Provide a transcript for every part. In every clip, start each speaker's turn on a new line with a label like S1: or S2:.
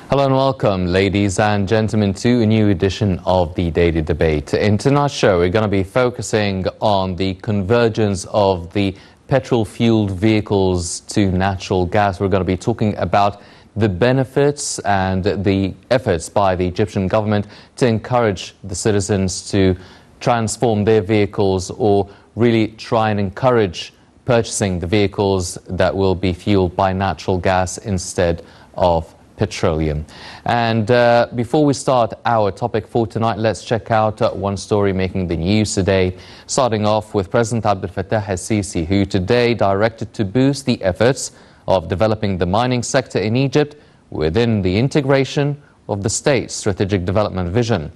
S1: Hello and welcome, ladies and gentlemen, to a new edition of the Daily Debate. In tonight's show, we're going to be focusing on the convergence of the petrol-fueled vehicles to natural gas. We're going to be talking about the benefits and the efforts by the Egyptian government to encourage the citizens to transform their vehicles or really try and encourage purchasing the vehicles that will be fueled by natural gas instead of petroleum. And before we start our topic for tonight, let's check out one story making the news today, starting off with President Abdel Fattah al-Sisi, who today directed to boost the efforts of developing the mining sector in Egypt within the integration of the state's strategic development vision.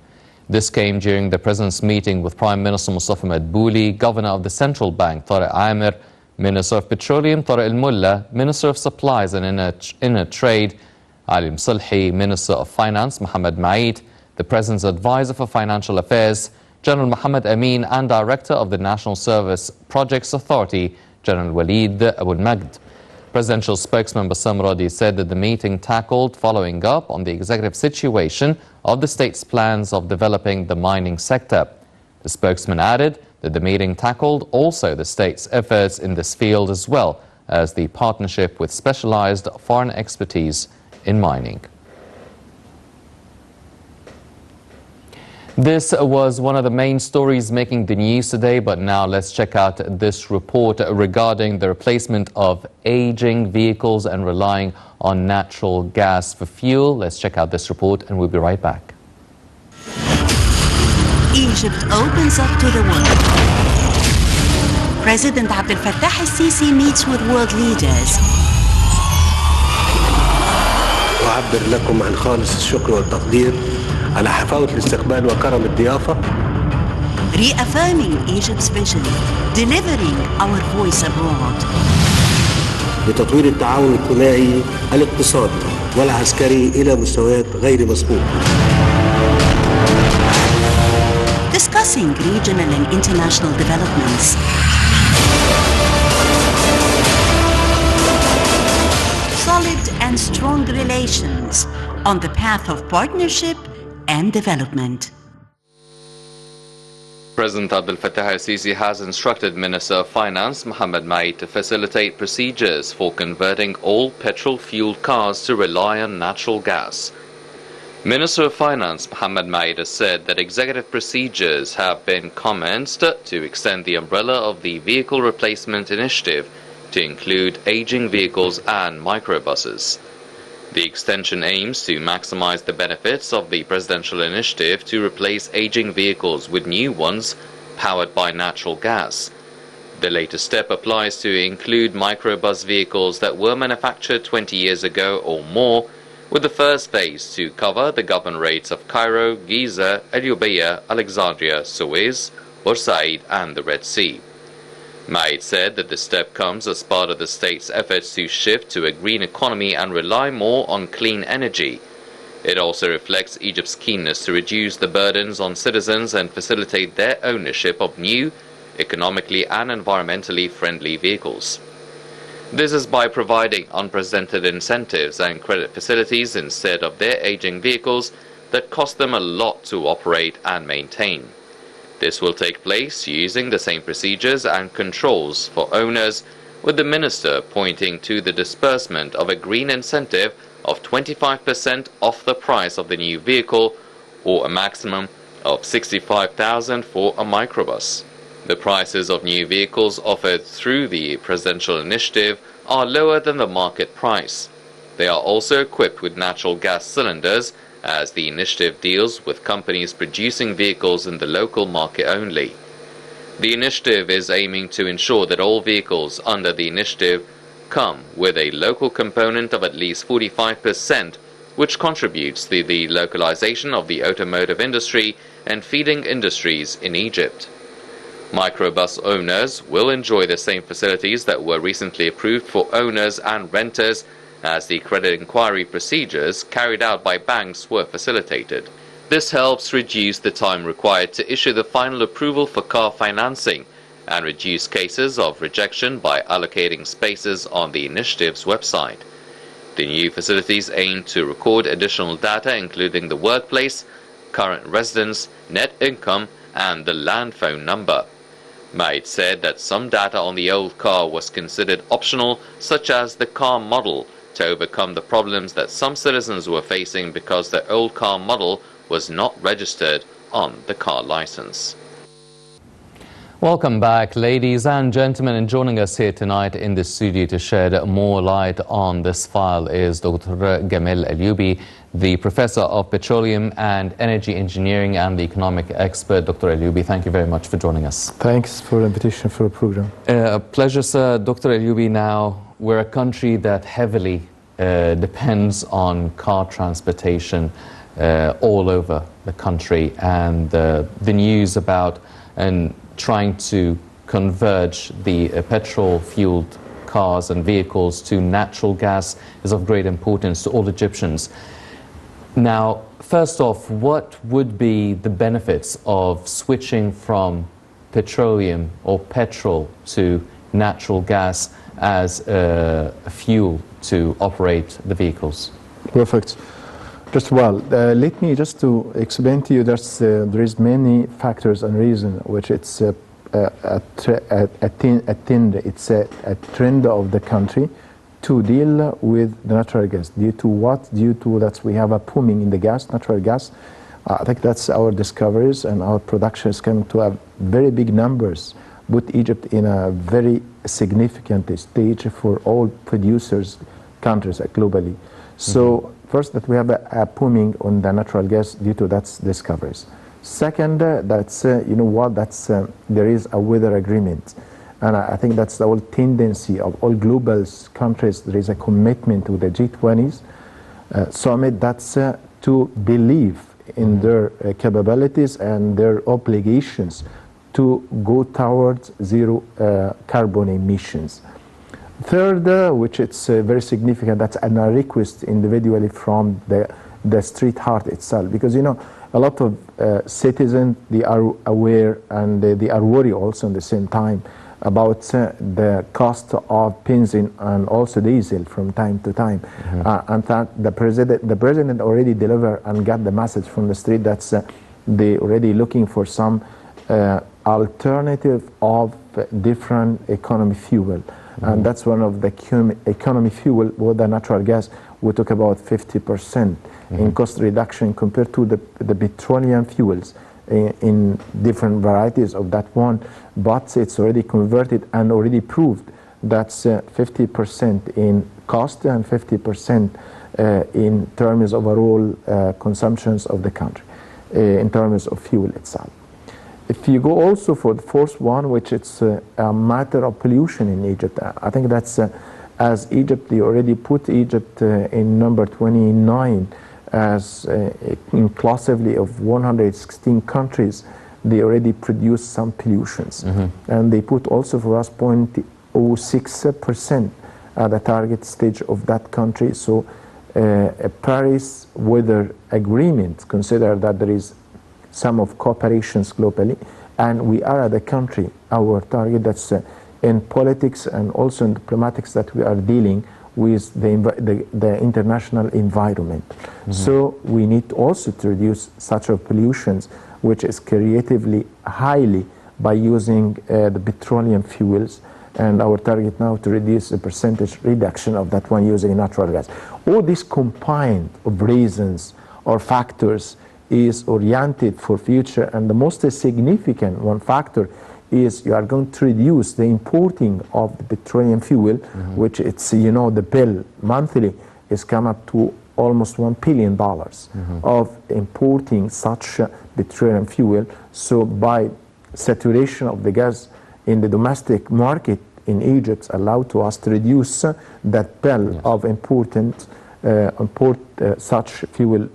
S1: This came during the President's meeting with Prime Minister Mustafa Madbouli, Governor of the Central Bank Tariq Amir, Minister of Petroleum Tariq al-Mulla, Minister of Supplies and Inner Trade Ali Msalhi, Minister of Finance Mohammed Maid, the President's Advisor for Financial Affairs General Mohammed Amin, and Director of the National Service Projects Authority General Walid Abu al-Majd. Presidential spokesman Bassam Radi said that the meeting tackled following up on the executive situation of the state's plans of developing the mining sector. The spokesman added that the meeting tackled also the state's efforts in this field as well as the partnership with specialized foreign expertise in mining. This was one of the main stories making the news today, but now let's check out this report regarding the replacement of aging vehicles and relying on natural gas for fuel. Let's check out this report and we'll be right back.
S2: Egypt opens up to the world. President Abdel Fattah al-Sisi meets with world leaders.
S3: أعبر لكم عن خالص الشكر والتقدير على حفاوة الاستقبال وكرم الضيافة.
S2: Reaffirming Egypt's vision, delivering our voice abroad.
S3: لتطوير التعاون الثنائي الاقتصادي والعسكري إلى مستويات غير مسبوقة.
S2: Discussing regional and international developments. Solid and strong relations on the path of partnership and development.
S1: President Abdel Fattah al-Sisi has instructed Minister of Finance Mohammed Maid to facilitate procedures for converting all petrol-fueled cars to rely on natural gas. Minister of Finance Mohammed Maid has said that executive procedures have been commenced to extend the umbrella of the Vehicle Replacement Initiative to include aging vehicles and microbuses. The extension aims to maximize the benefits of the presidential initiative to replace aging vehicles with new ones powered by natural gas. The latest step applies to include microbus vehicles that were manufactured 20 years ago or more, with the first phase to cover the governorates of Cairo, Giza, Qalyoubi, Alexandria, Suez, Bursaid and the Red Sea. Maid said that the step comes as part of the state's efforts to shift to a green economy and rely more on clean energy. It also reflects Egypt's keenness to reduce the burdens on citizens and facilitate their ownership of new, economically and environmentally friendly vehicles. This is by providing unprecedented incentives and credit facilities instead of their aging vehicles that cost them a lot to operate and maintain. This will take place using the same procedures and controls for owners, with the minister pointing to the disbursement of a green incentive of 25% off the price of the new vehicle or a maximum of 65,000 for a microbus. The prices of new vehicles offered through the presidential initiative are lower than the market price. They are also equipped with natural gas cylinders, as the initiative deals with companies producing vehicles in the local market only. The initiative is aiming to ensure that all vehicles under the initiative come with a local component of at least 45%, which contributes to the localization of the automotive industry and feeding industries in Egypt. Microbus owners will enjoy the same facilities that were recently approved for owners and renters, as the credit inquiry procedures carried out by banks were facilitated. This helps reduce the time required to issue the final approval for car financing and reduce cases of rejection by allocating spaces on the initiative's website. The new facilities aim to record additional data including the workplace, current residence, net income and the land phone number. Maid said that some data on the old car was considered optional, such as the car model, to overcome the problems that some citizens were facing because their old car model was not registered on the car license.
S4: Welcome back, ladies and gentlemen, and joining us here tonight in the studio to shed more light on this file is Dr. Gamal Qalyoubi, the Professor of Petroleum and Energy Engineering and the economic expert. Dr. Qalyoubi, thank you very much for joining us.
S5: Thanks for the invitation for the program.
S4: Pleasure, sir. Dr. Qalyoubi, now we're a country that heavily depends on car transportation all over the country, and the news about trying to converge the petrol-fueled cars and vehicles to natural gas is of great importance to all Egyptians. Now, first off, what would be the benefits of switching from petroleum or petrol to natural gas as a fuel to operate the vehicles?
S5: Perfect. Let me just to explain to you that there is many factors and reasons which it's a trend of the country to deal with the natural gas. Due to what? Due to that we have a booming in the natural gas. I think that's our discoveries, and our production is coming to have very big numbers, put Egypt in a very significant stage for all producers countries globally. So first, that we have a booming on the natural gas due to that discoveries. Second, that's you know what, that's there is a weather agreement, and I think that's the whole tendency of all global countries. There is a commitment to the G20s summit. That's to believe in their capabilities and their obligations to go towards zero carbon emissions. Third, which it's very significant, that's a request individually from the street heart itself, because you know a lot of citizens, they are aware and they are worried also at the same time about the cost of benzene and also diesel from time to time. And that the president already delivered and got the message from the street that's they already looking for some alternative of different economy fuel. And that's one of the economy fuel with the natural gas. We talk about 50% in cost reduction compared to the petroleum fuels in different varieties of that one. But it's already converted and already proved that's 50% in cost and 50% in terms of overall consumptions of the country, in terms of fuel itself. If you go also for the fourth one, which it's a matter of pollution in Egypt, I think that's as Egypt, they already put Egypt in number 29 as inclusively of 116 countries, they already produce some pollutions. And they put also for us 0.06% at the target stage of that country. So a Paris weather agreement consider that there is some of cooperations globally, and we are at the country, our target that's in politics and also in diplomatics that we are dealing with the international environment. So we need also to reduce such of pollutions, which is creatively highly by using the petroleum fuels, and our target now to reduce the percentage reduction of that one using natural gas. All these combined of reasons or factors is oriented for future, and the most significant one factor is you are going to reduce the importing of the petroleum fuel, which it's, you know, the bill monthly is come up to almost $1 billion of importing such petroleum fuel. So by saturation of the gas in the domestic market in Egypt allowed to us to reduce that bill of import such fuel,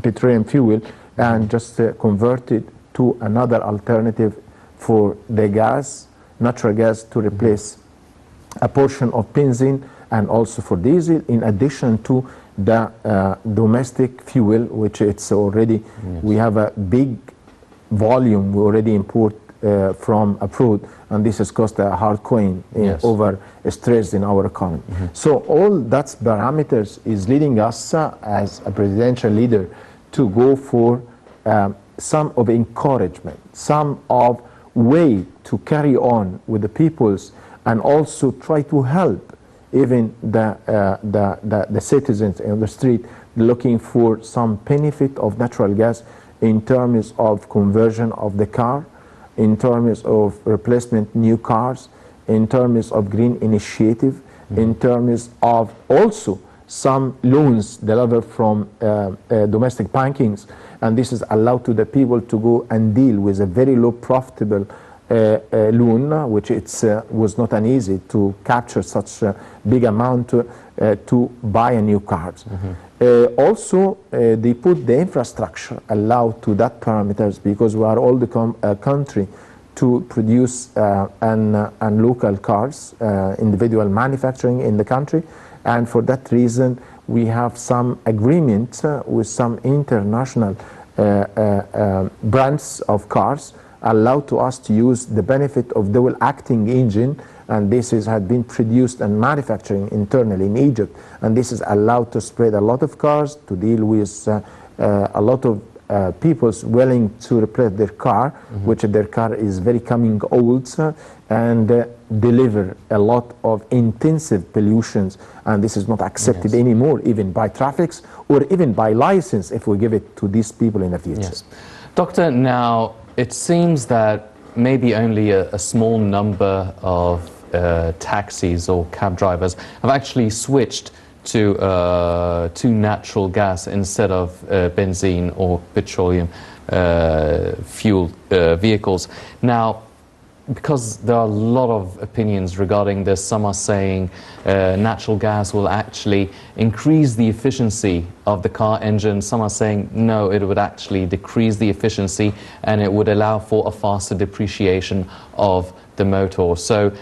S5: petroleum fuel, and just convert it to another alternative for the gas, natural gas, to replace a portion of benzene and also for diesel, in addition to the domestic fuel, which it's already, we have a big volume, we already import from abroad, and this has caused a hard coin over stress in our economy. So all that parameters is leading us as a presidential leader to go for some of encouragement, some of way to carry on with the peoples, and also try to help even the citizens in the street looking for some benefit of natural gas in terms of conversion of the car, in terms of replacement new cars, in terms of green initiative, in terms of also some loans delivered from domestic bankings, and this is allowed to the people to go and deal with a very low profitable loan, which was not an easy to capture such a big amount to buy a new car. Also, they put the infrastructure allowed to that parameters, because we are all the country to produce and local cars, individual manufacturing in the country, and for that reason we have some agreements with some international brands of cars allowed to us to use the benefit of dual acting engine, and this had been produced and manufacturing internally in Egypt, and this is allowed to spread a lot of cars to deal with a lot of people willing to replace their car, which their car is very coming old, and deliver a lot of intensive pollutions, and this is not accepted anymore, even by traffics or even by license, if we give it to these people in the future.
S4: Doctor, now it seems that maybe only a small number of taxis or cab drivers have actually switched to natural gas instead of benzene or petroleum fuel vehicles. Now, because there are a lot of opinions regarding this, some are saying natural gas will actually increase the efficiency of the car engine. Some are saying no, it would actually decrease the efficiency and it would allow for a faster depreciation of the motor. So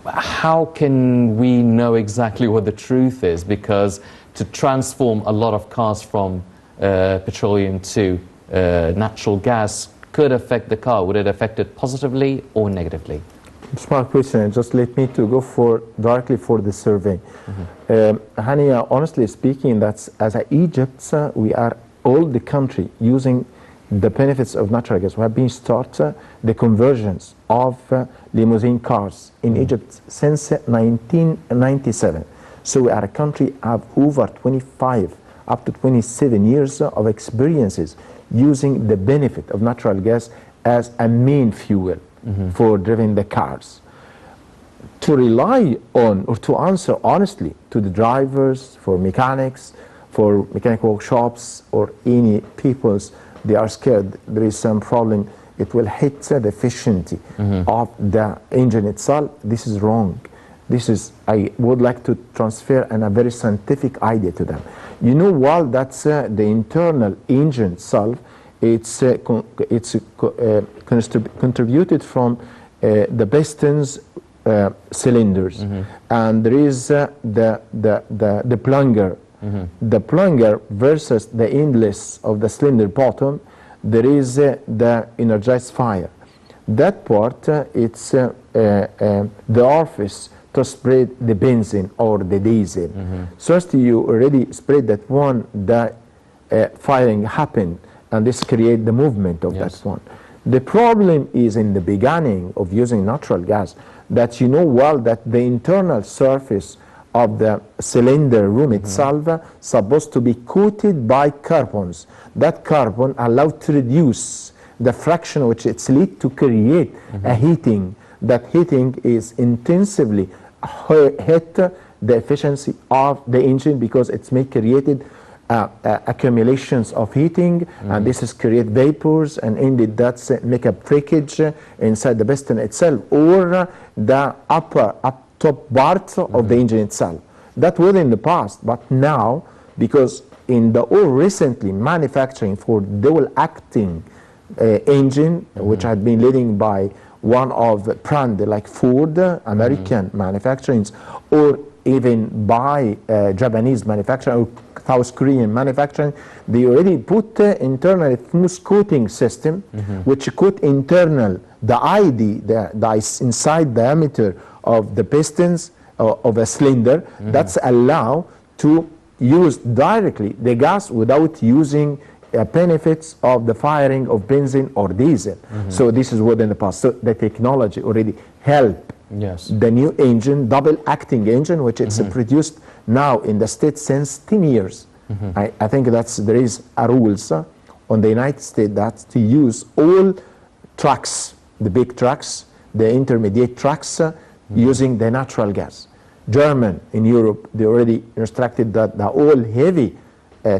S4: how can we know exactly what the truth is? Because to transform a lot of cars from petroleum to natural gas could affect the car. Would it affect it positively or negatively?
S5: Smart question. Just let me to go directly for the survey. Hania, honestly speaking, that's as Egypt, we are all the country using the benefits of natural gas. We have been started the conversions of limousine cars in Egypt since 1997. So we are a country of over 25 up to 27 years of experiences using the benefit of natural gas as a main fuel for driving the cars. To rely on or to answer honestly to the drivers, for mechanics, for mechanic workshops or any people's, they are scared there is some problem, it will hit the efficiency of the engine itself. This is wrong. This is, I would like to transfer a very scientific idea to them. You know, while that's the internal engine itself, it's contributed from the pistons cylinders, and there is the plunger. The plunger versus the endless of the cylinder bottom, there is the energized fire. That part, it's the orifice to spread the benzene or the diesel. So as you already spread that one, the firing happened, and this create the movement of that one. The problem is in the beginning of using natural gas that you know well that the internal surface of the cylinder room itself supposed to be coated by carbons. That carbon allowed to reduce the fraction which it's lead to create a heating. That heating is intensively hit the efficiency of the engine because it's created accumulations of heating, and this is create vapors, and indeed that's make a breakage inside the piston itself or the top part of the engine itself. That was in the past, but now, because in the all recently manufacturing for dual acting engine, which had been leading by one of the brand like Ford, American manufacturings, or even by Japanese manufacturer or South Korean manufacturing, they already put internal smooth coating system, which coat internal the ID, the inside diameter of the pistons of a cylinder. That's allow to use directly the gas without using benefits of the firing of benzene or diesel. So this is what in the past. So the technology already helped the new engine, double acting engine, which it's produced now in the States since 10 years. I think there is a rules on the United States that to use all trucks, the big trucks, the intermediate trucks, using the natural gas. German in Europe, they already instructed that the all heavy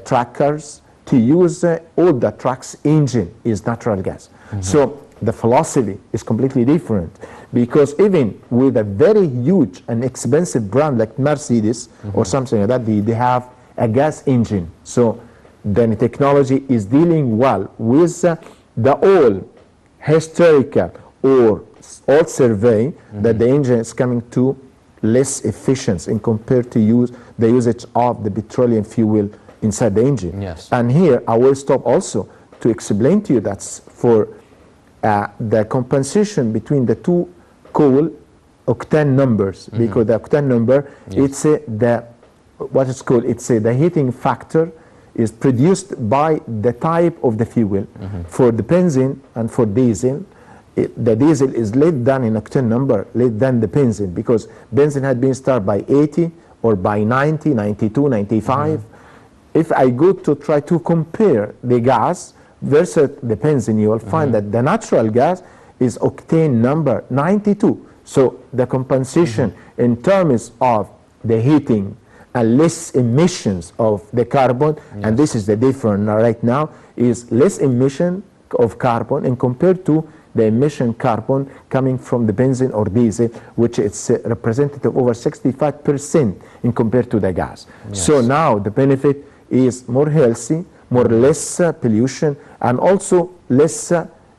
S5: truckers to use all the trucks engine is natural gas. So the philosophy is completely different, because even with a very huge and expensive brand like Mercedes or something like that, they have a gas engine. So then technology is dealing well with the old historical or old survey that the engine is coming to less efficient in compared to the usage of the petroleum fuel inside the engine. And here I will stop also to explain to you that's for the compensation between the two coal octane numbers, because the octane number, it's what it's called, it's the heating factor is produced by the type of the fuel. For the benzene and for diesel, the diesel is less than in octane number, less than the benzene, because benzene had been started by 80 or by 90, 92, 95. If I go to try to compare the gas versus the benzene, you will find that the natural gas is octane number 92. So the compensation in terms of the heating and less emissions of the carbon, and this is the difference right now, is less emission of carbon and compared to the emission carbon coming from the benzene or diesel, which is representative over 65% in compared to the gas. So now the benefit is more healthy, more less pollution, and also less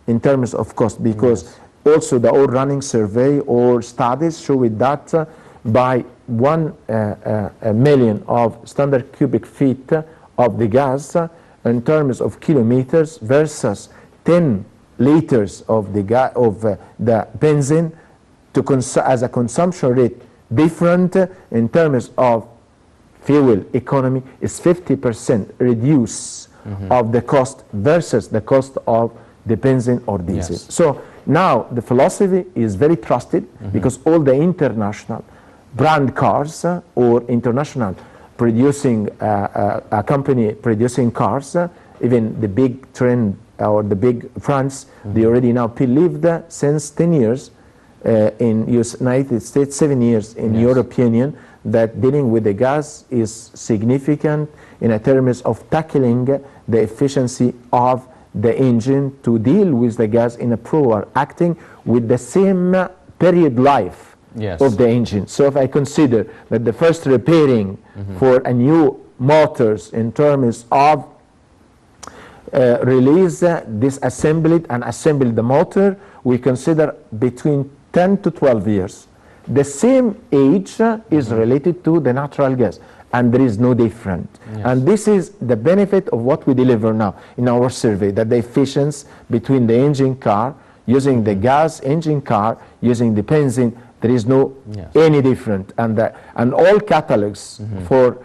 S5: in terms of cost, because also the old running survey or studies show it that by 1 million of standard cubic feet of the gas in terms of kilometers versus 10 liters of the the benzene as a consumption rate different in terms of fuel economy is 50% reduce of the cost versus the cost of the benzene or diesel. So now the philosophy is very trusted because all the international brand cars or international producing a company producing cars, even the big trend or the big brands, they already now believed since 10 years in United States, 7 years in European Union, that dealing with the gas is significant in terms of tackling the efficiency of the engine to deal with the gas in a proper acting with the same period life of the engine. So if I consider that the first repairing for a new motors in terms of release, disassemble it and assemble the motor, we consider between 10 to 12 years. The same age is related to the natural gas, and there is no different. And this is the benefit of what we deliver now in our survey, that the efficiency between the engine car using the gas engine car using the benzene, there is no any different. And all catalogs for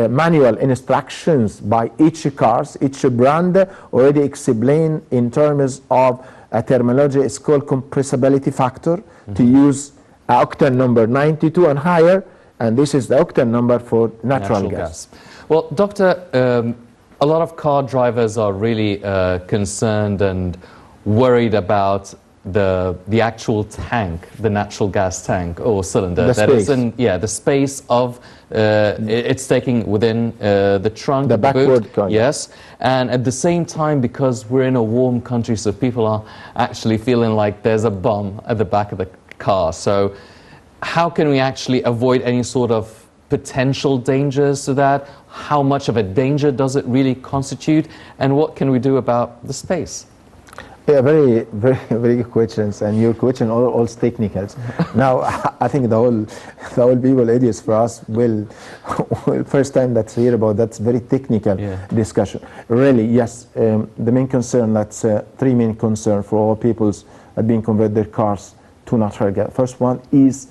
S5: manual instructions by each cars, each brand already explain in terms of a terminology, it's called compressibility factor, to use octane number 92 and higher, and this is the octane number for natural gas.
S4: Well, Doctor, a lot of car drivers are really concerned and worried about the actual tank, the natural gas tank or cylinder that is in the space of it's taking within the trunk,
S5: the backward
S4: boot, and at the same time, because we're in a warm country, so people are actually feeling like there's a bomb at the back of the car. So how can we actually avoid any sort of potential dangers to that? How much of a danger does it really constitute, and what can we do about the space?
S5: Yeah, very, very, very good questions, and your question all technicals. Now, I think the whole people idiots for us will first time that's hear about that's very technical discussion. Really, yes, the main concern, that's three main concern for all peoples that being convert their cars to natural gas. First one is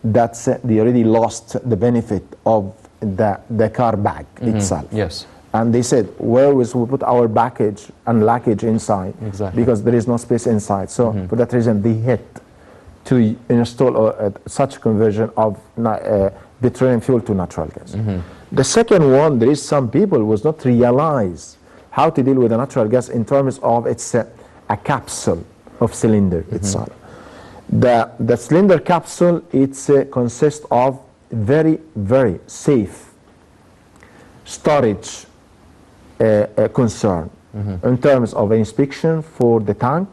S5: that they already lost the benefit of the car bag itself.
S4: Yes.
S5: And they said, where was we put our baggage and luggage inside?
S4: Exactly.
S5: Because there is no space inside. So for that reason, they had to install such conversion of petroleum fuel to natural gas. The second one, there is some people who was not realize how to deal with the natural gas in terms of it's a capsule of cylinder itself. The cylinder capsule, it's consists of very, very safe storage concern in terms of inspection for the tank.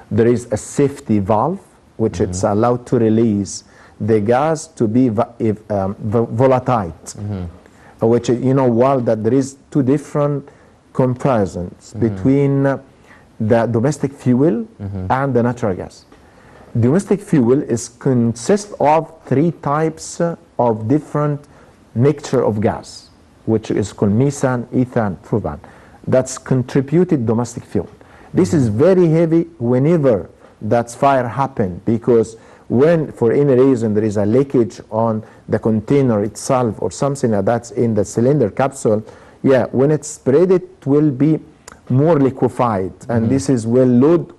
S5: There is a safety valve which it's allowed to release the gas to be volatile, which while that there is two different comparisons between the domestic fuel and the natural gas. Domestic fuel consists of three types of different mixture of gas, which is called methane, ethane, propane. That's contributed domestic fuel. This is very heavy whenever that fire happen, because when for any reason there is a leakage on the container itself or something like that's in the cylinder capsule, when it's spread it will be more liquefied, and this is will load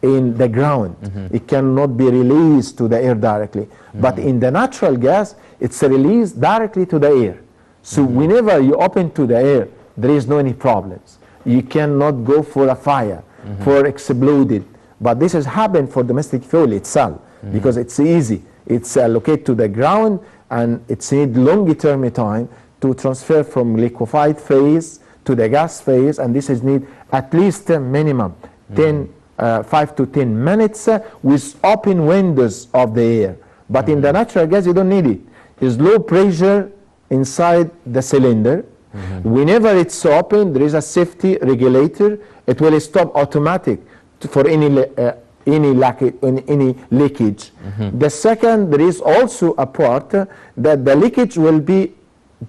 S5: in the ground. It cannot be released to the air directly. But in the natural gas, it's released directly to the air. So whenever you open to the air, there is no any problems. You cannot go for a fire, for exploded. But this has happened for domestic fuel itself, because it's easy. It's located to the ground, and it's need long-term time to transfer from liquefied phase to the gas phase, and this is need at least minimum 5 to 10 minutes with open windows of the air. But in the natural gas, you don't need it. It's low pressure inside the cylinder. Whenever it's open, there is a safety regulator. It will stop automatic for any leakage. The second, there is also a part that the leakage will be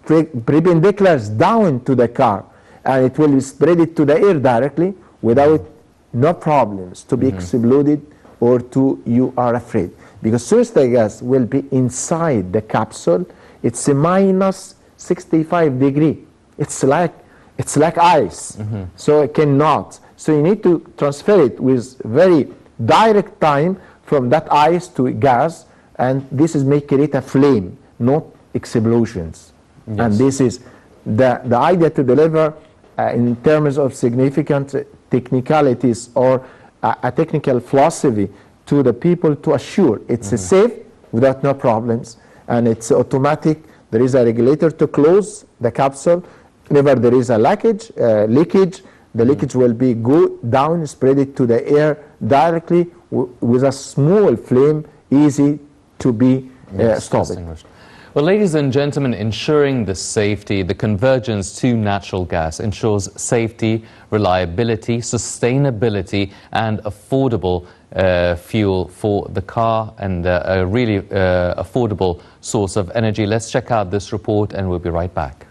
S5: perpendicular down to the car, and it will spread it to the air directly without no problems to be exploded or to you are afraid. Because soon as the gas will be inside the capsule, it's a minus 65 degree. It's like ice. So it cannot. So you need to transfer it with very direct time from that ice to gas, and this is making it a flame, not explosions. And this is the idea to deliver in terms of significant technicalities or a technical philosophy to the people to assure it's safe without no problems, and it's automatic. There is a regulator to close the capsule. Whenever there is a leakage, the leakage will be go down, spread it to the air directly with a small flame, easy to be stopped.
S4: Well, ladies and gentlemen, ensuring the safety, the convergence to natural gas ensures safety, reliability, sustainability, and affordable fuel for the car, and a really affordable source of energy. Let's check out this report and we'll be right back.